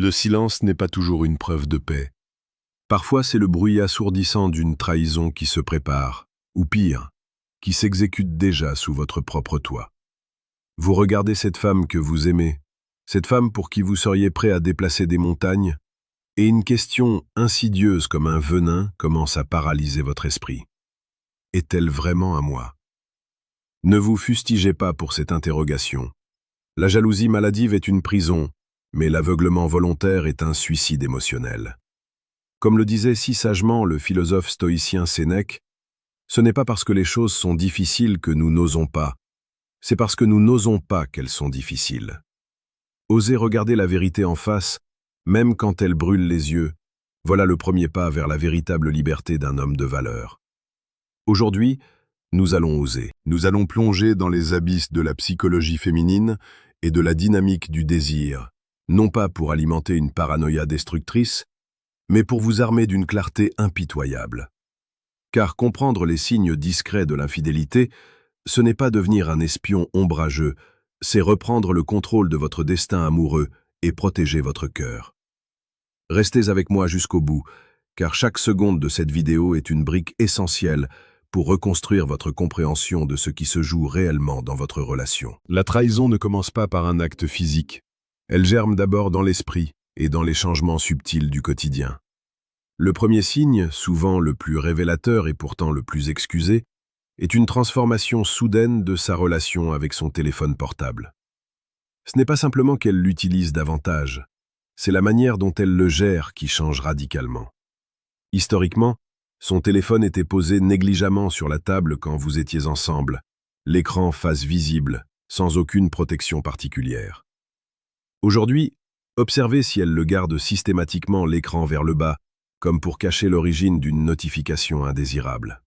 Le silence n'est pas toujours une preuve de paix. Parfois, c'est le bruit assourdissant d'une trahison qui se prépare, ou pire, qui s'exécute déjà sous votre propre toit. Vous regardez cette femme que vous aimez, cette femme pour qui vous seriez prêt à déplacer des montagnes, et une question insidieuse comme un venin commence à paralyser votre esprit. Est-elle vraiment à moi? Ne vous fustigez pas pour cette interrogation. La jalousie maladive est une prison, mais l'aveuglement volontaire est un suicide émotionnel. Comme le disait si sagement le philosophe stoïcien Sénèque, ce n'est pas parce que les choses sont difficiles que nous n'osons pas, c'est parce que nous n'osons pas qu'elles sont difficiles. Oser regarder la vérité en face, même quand elle brûle les yeux, voilà le premier pas vers la véritable liberté d'un homme de valeur. Aujourd'hui, nous allons oser. Nous allons plonger dans les abysses de la psychologie féminine et de la dynamique du désir, non pas pour alimenter une paranoïa destructrice, mais pour vous armer d'une clarté impitoyable. Car comprendre les signes discrets de l'infidélité, ce n'est pas devenir un espion ombrageux, c'est reprendre le contrôle de votre destin amoureux et protéger votre cœur. Restez avec moi jusqu'au bout, car chaque seconde de cette vidéo est une brique essentielle pour reconstruire votre compréhension de ce qui se joue réellement dans votre relation. La trahison ne commence pas par un acte physique. Elle germe d'abord dans l'esprit et dans les changements subtils du quotidien. Le premier signe, souvent le plus révélateur et pourtant le plus excusé, est une transformation soudaine de sa relation avec son téléphone portable. Ce n'est pas simplement qu'elle l'utilise davantage, c'est la manière dont elle le gère qui change radicalement. Historiquement, son téléphone était posé négligemment sur la table quand vous étiez ensemble, l'écran face visible, sans aucune protection particulière. Aujourd'hui, observez si elle le garde systématiquement l'écran vers le bas, comme pour cacher l'origine d'une notification indésirable.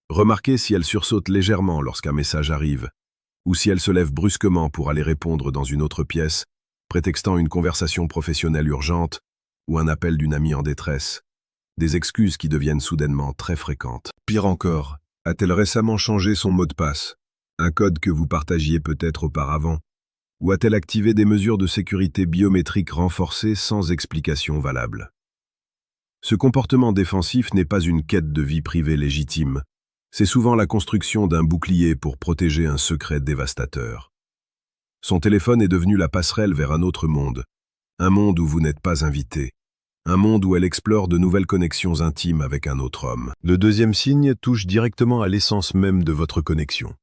Remarquez si elle sursaute légèrement lorsqu'un message arrive, ou si elle se lève brusquement pour aller répondre dans une autre pièce, prétextant une conversation professionnelle urgente ou un appel d'une amie en détresse. Des excuses qui deviennent soudainement très fréquentes. Pire encore, a-t-elle récemment changé son mot de passe, un code que vous partagiez peut-être auparavant, ou a-t-elle activé des mesures de sécurité biométrique renforcées sans explication valable? Ce comportement défensif n'est pas une quête de vie privée légitime, c'est souvent la construction d'un bouclier pour protéger un secret dévastateur. Son téléphone est devenu la passerelle vers un autre monde, un monde où vous n'êtes pas invité, un monde où elle explore de nouvelles connexions intimes avec un autre homme. Le deuxième signe touche directement à l'essence même de votre connexion,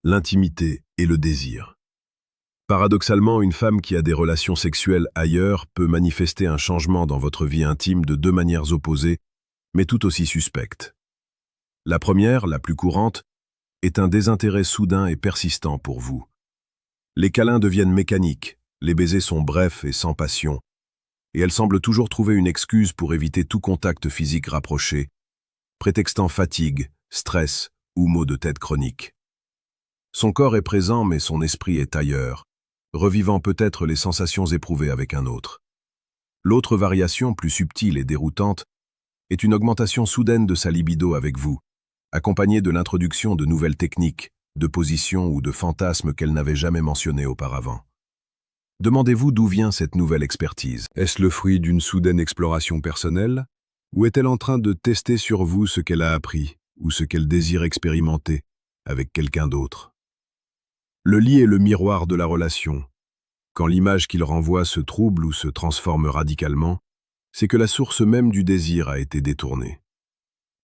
l'intimité et le désir. Paradoxalement, une femme qui a des relations sexuelles ailleurs peut manifester un changement dans votre vie intime de deux manières opposées, mais tout aussi suspectes. La première, la plus courante, est un désintérêt soudain et persistant pour vous. Les câlins deviennent mécaniques, les baisers sont brefs et sans passion, et elle semble toujours trouver une excuse pour éviter tout contact physique rapproché, prétextant fatigue, stress ou maux de tête chroniques. Son corps est présent mais son esprit est ailleurs, revivant peut-être les sensations éprouvées avec un autre. L'autre variation, plus subtile et déroutante, est une augmentation soudaine de sa libido avec vous, accompagnée de l'introduction de nouvelles techniques, de positions ou de fantasmes qu'elle n'avait jamais mentionnées auparavant. Demandez-vous d'où vient cette nouvelle expertise. Est-ce le fruit d'une soudaine exploration personnelle, ou est-elle en train de tester sur vous ce qu'elle a appris ou ce qu'elle désire expérimenter avec quelqu'un d'autre? Le lit est le miroir de la relation. Quand l'image qu'il renvoie se trouble ou se transforme radicalement, c'est que la source même du désir a été détournée.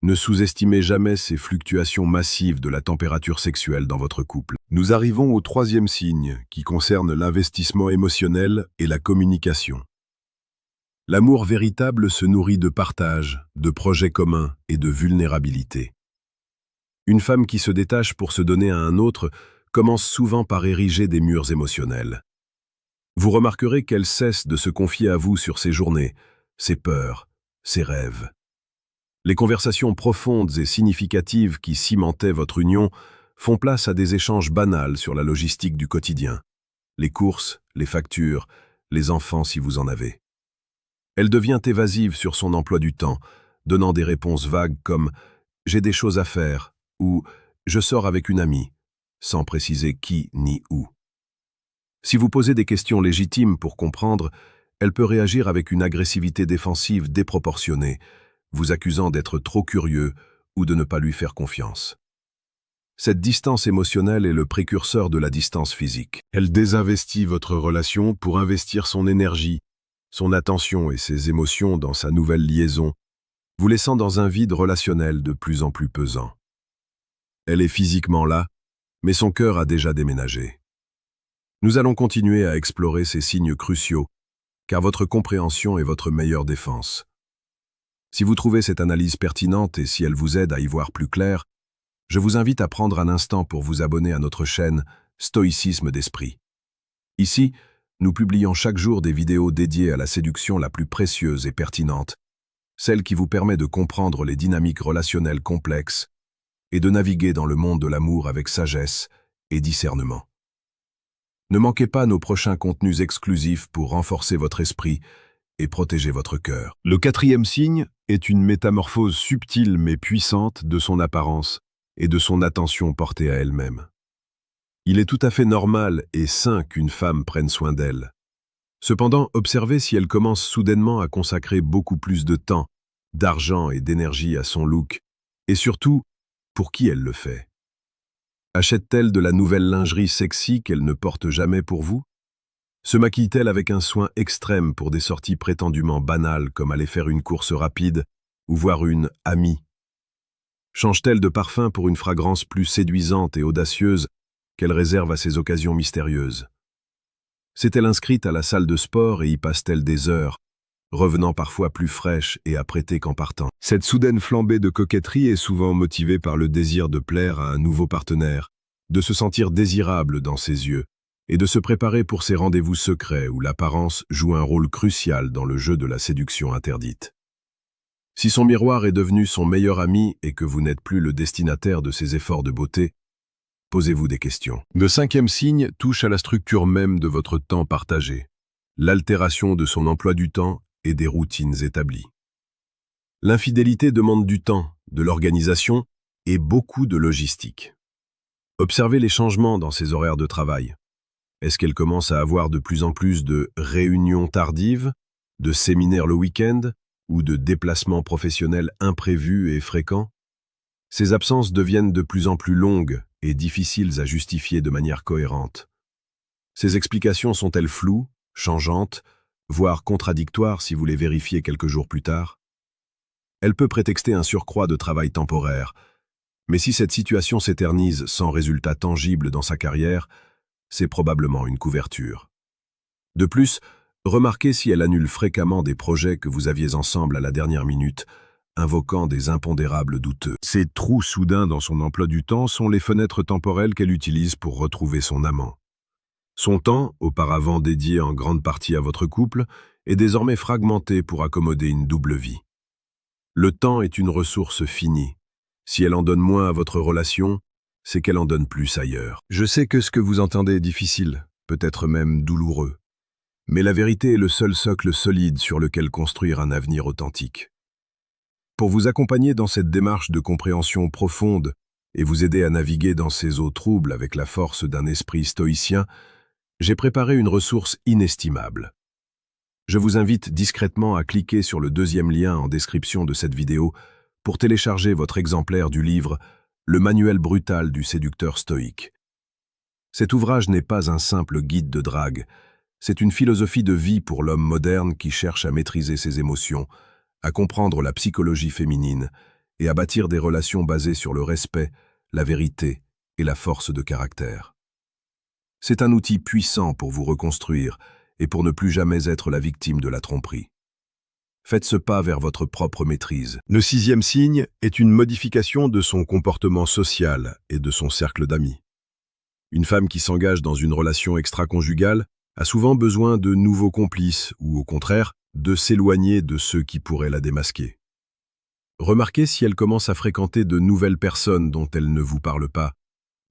Ne sous-estimez jamais ces fluctuations massives de la température sexuelle dans votre couple. Nous arrivons au troisième signe, qui concerne l'investissement émotionnel et la communication. L'amour véritable se nourrit de partage, de projets communs et de vulnérabilité. Une femme qui se détache pour se donner à un autre commence souvent par ériger des murs émotionnels. Vous remarquerez qu'elle cesse de se confier à vous sur ses journées, ses peurs, ses rêves. Les conversations profondes et significatives qui cimentaient votre union font place à des échanges banals sur la logistique du quotidien. Les courses, les factures, les enfants si vous en avez. Elle devient évasive sur son emploi du temps, donnant des réponses vagues comme « j'ai des choses à faire » ou « je sors avec une amie », sans préciser qui ni où. Si vous posez des questions légitimes pour comprendre, Elle peut réagir avec une agressivité défensive déproportionnée, vous accusant d'être trop curieux ou de ne pas lui faire confiance. Cette distance émotionnelle est le précurseur de la distance physique. Elle désinvestit votre relation pour investir son énergie, son attention et ses émotions dans sa nouvelle liaison, vous laissant dans un vide relationnel de plus en plus pesant. Elle est physiquement là, mais son cœur a déjà déménagé. Nous allons continuer à explorer ces signes cruciaux, car votre compréhension est votre meilleure défense. Si vous trouvez cette analyse pertinente et si elle vous aide à y voir plus clair, je vous invite à prendre un instant pour vous abonner à notre chaîne Stoïcisme d'Esprit. Ici, nous publions chaque jour des vidéos dédiées à la séduction la plus précieuse et pertinente, celle qui vous permet de comprendre les dynamiques relationnelles complexes et de naviguer dans le monde de l'amour avec sagesse et discernement. Ne manquez pas nos prochains contenus exclusifs pour renforcer votre esprit et protéger votre cœur. Le quatrième signe est une métamorphose subtile mais puissante de son apparence et de son attention portée à elle-même. Il est tout à fait normal et sain qu'une femme prenne soin d'elle. Cependant, observez si elle commence soudainement à consacrer beaucoup plus de temps, d'argent et d'énergie à son look, et surtout, pour qui elle le fait. Achète-t-elle de la nouvelle lingerie sexy qu'elle ne porte jamais pour vous? Se maquille-t-elle avec un soin extrême pour des sorties prétendument banales comme aller faire une course rapide ou voir une amie? Change-t-elle de parfum pour une fragrance plus séduisante et audacieuse qu'elle réserve à ces occasions mystérieuses? S'est-elle inscrite à la salle de sport et y passe-t-elle des heures, revenant parfois plus fraîche et apprêtée qu'en partant? Cette soudaine flambée de coquetterie est souvent motivée par le désir de plaire à un nouveau partenaire, de se sentir désirable dans ses yeux, et de se préparer pour ces rendez-vous secrets où l'apparence joue un rôle crucial dans le jeu de la séduction interdite. Si son miroir est devenu son meilleur ami et que vous n'êtes plus le destinataire de ses efforts de beauté, posez-vous des questions. Le cinquième signe touche à la structure même de votre temps partagé, l'altération de son emploi du temps et des routines établies. L'infidélité demande du temps, de l'organisation et beaucoup de logistique. Observez les changements dans ses horaires de travail. Est-ce qu'elle commence à avoir de plus en plus de réunions tardives, de séminaires le week-end ou de déplacements professionnels imprévus et fréquents? Ces absences deviennent de plus en plus longues et difficiles à justifier de manière cohérente. Ces explications sont-elles floues, changeantes, voire contradictoires si vous les vérifiez quelques jours plus tard? Elle peut prétexter un surcroît de travail temporaire, mais si cette situation s'éternise sans résultat tangible dans sa carrière, c'est probablement une couverture. De plus, remarquez si elle annule fréquemment des projets que vous aviez ensemble à la dernière minute, invoquant des impondérables douteux. Ces trous soudains dans son emploi du temps sont les fenêtres temporelles qu'elle utilise pour retrouver son amant. Son temps, auparavant dédié en grande partie à votre couple, est désormais fragmenté pour accommoder une double vie. Le temps est une ressource finie. Si elle en donne moins à votre relation, c'est qu'elle en donne plus ailleurs. Je sais que ce que vous entendez est difficile, peut-être même douloureux. Mais la vérité est le seul socle solide sur lequel construire un avenir authentique. Pour vous accompagner dans cette démarche de compréhension profonde et vous aider à naviguer dans ces eaux troubles avec la force d'un esprit stoïcien, j'ai préparé une ressource inestimable. Je vous invite discrètement à cliquer sur le deuxième lien en description de cette vidéo pour télécharger votre exemplaire du livre « Le manuel brutal du séducteur stoïque ». Cet ouvrage n'est pas un simple guide de drague, c'est une philosophie de vie pour l'homme moderne qui cherche à maîtriser ses émotions, à comprendre la psychologie féminine et à bâtir des relations basées sur le respect, la vérité et la force de caractère. C'est un outil puissant pour vous reconstruire et pour ne plus jamais être la victime de la tromperie. Faites ce pas vers votre propre maîtrise. Le sixième signe est une modification de son comportement social et de son cercle d'amis. Une femme qui s'engage dans une relation extra-conjugale a souvent besoin de nouveaux complices ou, au contraire, de s'éloigner de ceux qui pourraient la démasquer. Remarquez si elle commence à fréquenter de nouvelles personnes dont elle ne vous parle pas,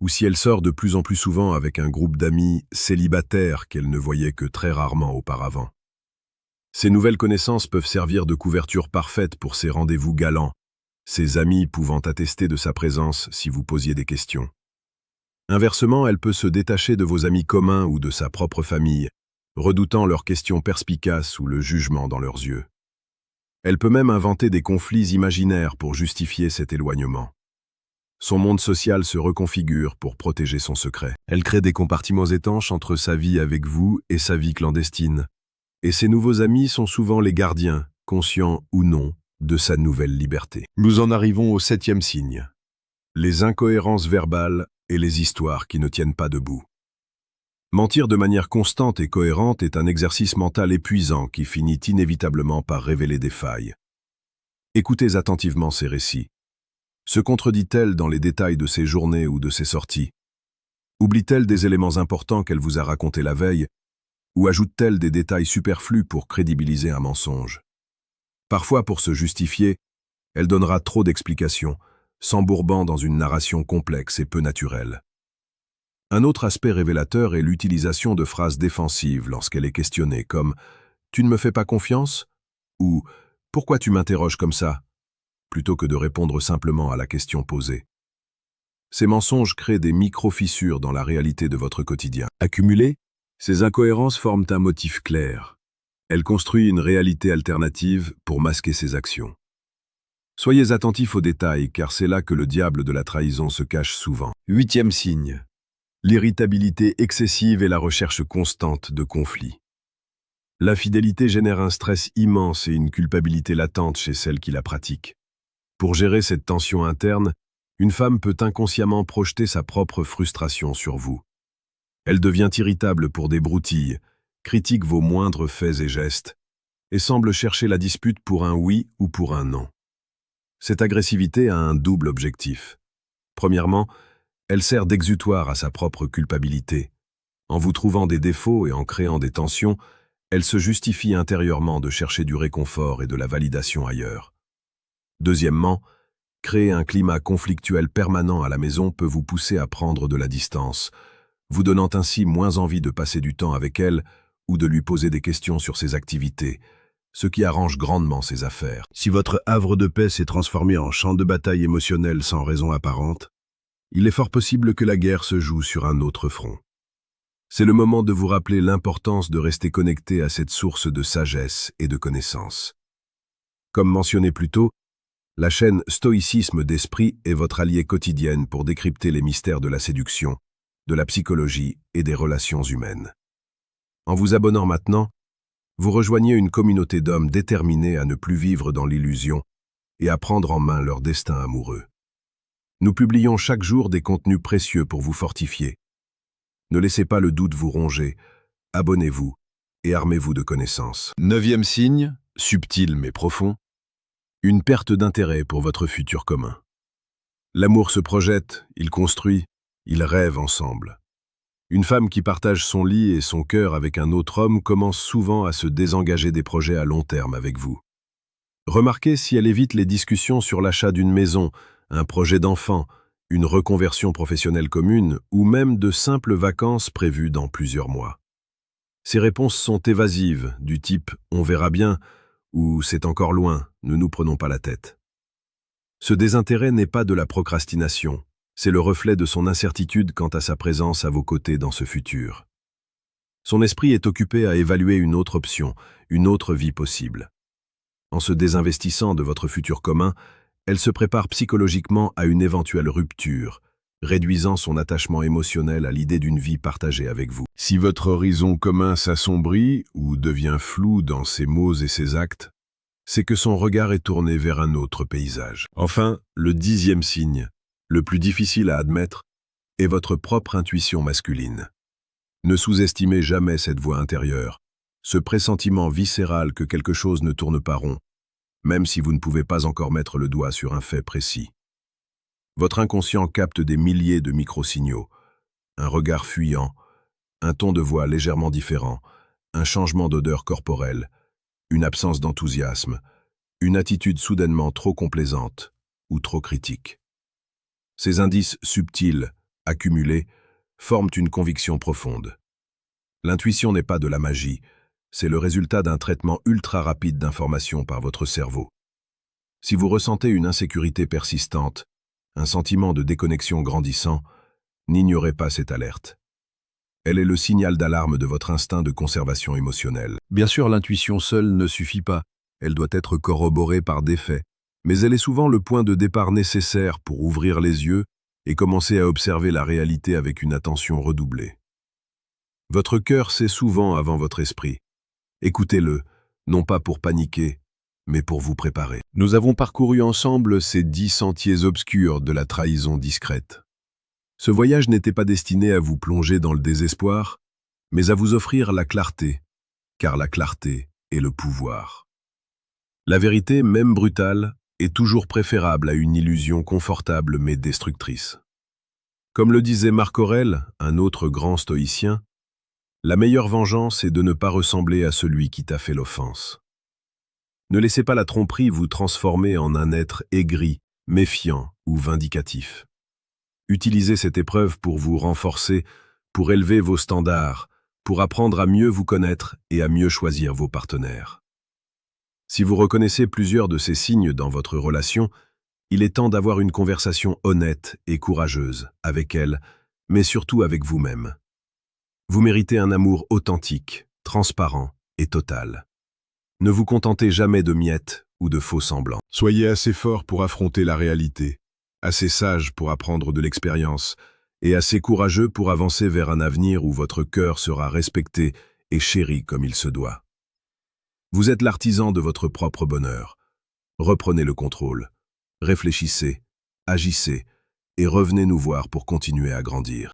ou si elle sort de plus en plus souvent avec un groupe d'amis célibataires qu'elle ne voyait que très rarement auparavant. Ces nouvelles connaissances peuvent servir de couverture parfaite pour ces rendez-vous galants, ses amis pouvant attester de sa présence si vous posiez des questions. Inversement, elle peut se détacher de vos amis communs ou de sa propre famille, redoutant leurs questions perspicaces ou le jugement dans leurs yeux. Elle peut même inventer des conflits imaginaires pour justifier cet éloignement. Son monde social se reconfigure pour protéger son secret. Elle crée des compartiments étanches entre sa vie avec vous et sa vie clandestine. Et ses nouveaux amis sont souvent les gardiens, conscients ou non, de sa nouvelle liberté. Nous en arrivons au 7e signe. Les incohérences verbales et les histoires qui ne tiennent pas debout. Mentir de manière constante et cohérente est un exercice mental épuisant qui finit inévitablement par révéler des failles. Écoutez attentivement ces récits. Se contredit-elle dans les détails de ses journées ou de ses sorties? Oublie-t-elle des éléments importants qu'elle vous a racontés la veille? Ou ajoute-t-elle des détails superflus pour crédibiliser un mensonge? Parfois, pour se justifier, elle donnera trop d'explications, s'embourbant dans une narration complexe et peu naturelle. Un autre aspect révélateur est l'utilisation de phrases défensives lorsqu'elle est questionnée, comme « Tu ne me fais pas confiance ?» ou « Pourquoi tu m'interroges comme ça ?» plutôt que de répondre simplement à la question posée. Ces mensonges créent des micro-fissures dans la réalité de votre quotidien. Accumulées, ces incohérences forment un motif clair. Elles construisent une réalité alternative pour masquer ses actions. Soyez attentifs aux détails, car c'est là que le diable de la trahison se cache souvent. 8e signe. L'irritabilité excessive et la recherche constante de conflits. L'infidélité génère un stress immense et une culpabilité latente chez celle qui la pratique. Pour gérer cette tension interne, une femme peut inconsciemment projeter sa propre frustration sur vous. Elle devient irritable pour des broutilles, critique vos moindres faits et gestes, et semble chercher la dispute pour un oui ou pour un non. Cette agressivité a un double objectif. Premièrement, elle sert d'exutoire à sa propre culpabilité. En vous trouvant des défauts et en créant des tensions, elle se justifie intérieurement de chercher du réconfort et de la validation ailleurs. Deuxièmement, créer un climat conflictuel permanent à la maison peut vous pousser à prendre de la distance, vous donnant ainsi moins envie de passer du temps avec elle ou de lui poser des questions sur ses activités, ce qui arrange grandement ses affaires. Si votre havre de paix s'est transformé en champ de bataille émotionnel sans raison apparente, il est fort possible que la guerre se joue sur un autre front. C'est le moment de vous rappeler l'importance de rester connecté à cette source de sagesse et de connaissances. Comme mentionné plus tôt, la chaîne Stoïcisme d'Esprit est votre allié quotidienne pour décrypter les mystères de la séduction, de la psychologie et des relations humaines. En vous abonnant maintenant, vous rejoignez une communauté d'hommes déterminés à ne plus vivre dans l'illusion et à prendre en main leur destin amoureux. Nous publions chaque jour des contenus précieux pour vous fortifier. Ne laissez pas le doute vous ronger, abonnez-vous et armez-vous de connaissances. 9e signe, subtil mais profond, une perte d'intérêt pour votre futur commun. L'amour se projette, il construit, il rêve ensemble. Une femme qui partage son lit et son cœur avec un autre homme commence souvent à se désengager des projets à long terme avec vous. Remarquez si elle évite les discussions sur l'achat d'une maison, un projet d'enfant, une reconversion professionnelle commune ou même de simples vacances prévues dans plusieurs mois. Ces réponses sont évasives, du type « on verra bien » ou « c'est encore loin, ne nous prenons pas la tête ». Ce désintérêt n'est pas de la procrastination, c'est le reflet de son incertitude quant à sa présence à vos côtés dans ce futur. Son esprit est occupé à évaluer une autre option, une autre vie possible. En se désinvestissant de votre futur commun, elle se prépare psychologiquement à une éventuelle rupture, réduisant son attachement émotionnel à l'idée d'une vie partagée avec vous. Si votre horizon commun s'assombrit ou devient flou dans ses mots et ses actes, c'est que son regard est tourné vers un autre paysage. Enfin, le 10e signe, le plus difficile à admettre, est votre propre intuition masculine. Ne sous-estimez jamais cette voix intérieure, ce pressentiment viscéral que quelque chose ne tourne pas rond, même si vous ne pouvez pas encore mettre le doigt sur un fait précis. Votre inconscient capte des milliers de micro-signaux, un regard fuyant, un ton de voix légèrement différent, un changement d'odeur corporelle, une absence d'enthousiasme, une attitude soudainement trop complaisante ou trop critique. Ces indices subtils, accumulés, forment une conviction profonde. L'intuition n'est pas de la magie, c'est le résultat d'un traitement ultra rapide d'informations par votre cerveau. Si vous ressentez une insécurité persistante, un sentiment de déconnexion grandissant, n'ignorez pas cette alerte. Elle est le signal d'alarme de votre instinct de conservation émotionnelle. Bien sûr, l'intuition seule ne suffit pas. Elle doit être corroborée par des faits. Mais elle est souvent le point de départ nécessaire pour ouvrir les yeux et commencer à observer la réalité avec une attention redoublée. Votre cœur sait souvent avant votre esprit. Écoutez-le, non pas pour paniquer, mais pour vous préparer. Nous avons parcouru ensemble ces 10 sentiers obscurs de la trahison discrète. Ce voyage n'était pas destiné à vous plonger dans le désespoir, mais à vous offrir la clarté, car la clarté est le pouvoir. La vérité, même brutale, est toujours préférable à une illusion confortable mais destructrice. Comme le disait Marc Aurèle, un autre grand stoïcien, la meilleure vengeance est de ne pas ressembler à celui qui t'a fait l'offense. Ne laissez pas la tromperie vous transformer en un être aigri, méfiant ou vindicatif. Utilisez cette épreuve pour vous renforcer, pour élever vos standards, pour apprendre à mieux vous connaître et à mieux choisir vos partenaires. Si vous reconnaissez plusieurs de ces signes dans votre relation, il est temps d'avoir une conversation honnête et courageuse avec elle, mais surtout avec vous-même. Vous méritez un amour authentique, transparent et total. Ne vous contentez jamais de miettes ou de faux semblants. Soyez assez fort pour affronter la réalité, assez sage pour apprendre de l'expérience et assez courageux pour avancer vers un avenir où votre cœur sera respecté et chéri comme il se doit. Vous êtes l'artisan de votre propre bonheur. Reprenez le contrôle, réfléchissez, agissez et revenez nous voir pour continuer à grandir.